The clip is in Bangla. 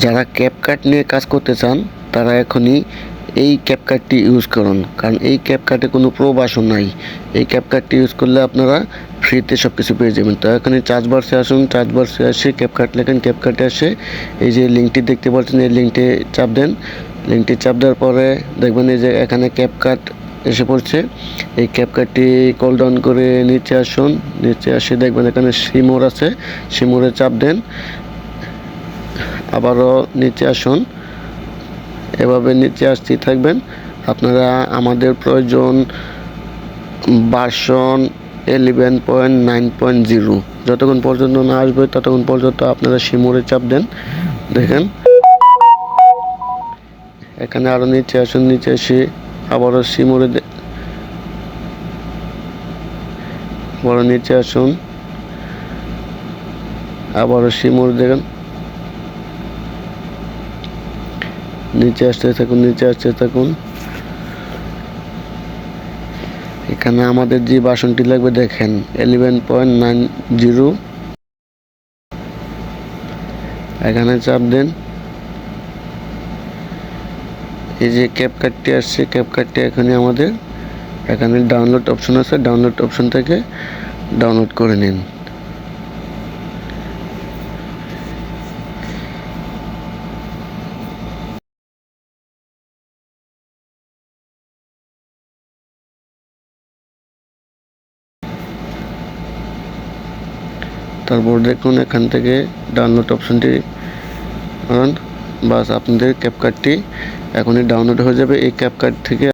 যারা ক্যাপকাট নিয়ে কাজ করতে চান তারা এখনই এই ক্যাপকাটটি ইউজ করুন, কারণ এই ক্যাপকাটে কোনো প্রবাসন নাই। এই ক্যাপকাটটি ইউজ করলে আপনারা ফ্রিতে সব কিছু পেয়ে যাবেন। তো এখানে চার্জ বাক্সে আসুন, চার্জ বাক্সে আসে ক্যাপকাট লেখেন, ক্যাপকাটে আসে এই যে লিঙ্কটি দেখতে পাচ্ছেন, এই লিঙ্কটি চাপ দেন। লিঙ্কটি চাপ দেওয়ার পরে দেখবেন এই যে এখানে ক্যাপকাট এসে পড়ছে। এই ক্যাপকাটটি কল ডাউন করে নিচে আসুন, নিচে আসে দেখবেন এখানে সিমোর আছে, সিমোরে চাপ দেন। আবারও নিচে আসুন, এভাবে নিচে আসতেই থাকবেন। আপনারা আমাদের প্রয়োজন ভার্সন 11.9.0। যতক্ষণ পর্যন্ত না আসবে ততক্ষণ পর্যন্ত আপনারা সিমোরে চাপ দেন। দেখেন এখানে আরও নিচে আসুন, নিচে এসে আবারও সিমোরে আবারও নিচে আসুন, আবারও সিমোরে দেখেন, নিচে আসতে থাকুন, নিচে আসতে থাকুন। এখানে আমাদের যে ভার্সনটি লাগবে দেখেন 11.90। এখানে চাপ দেন। এই যে ক্যাপকাটটি আসছে, ক্যাপকাটটি এখানে আমাদের এখানে ডাউনলোড অপশন আছে, ডাউনলোড অপশন থেকে ডাউনলোড করে নিন। তারপর দেখুন এখান থেকে ডাউনলোড অপশনটি বাস আপনাদের ক্যাপকাটটি এখনই ডাউনলোড হয়ে যাবে। এই ক্যাপকাট থেকে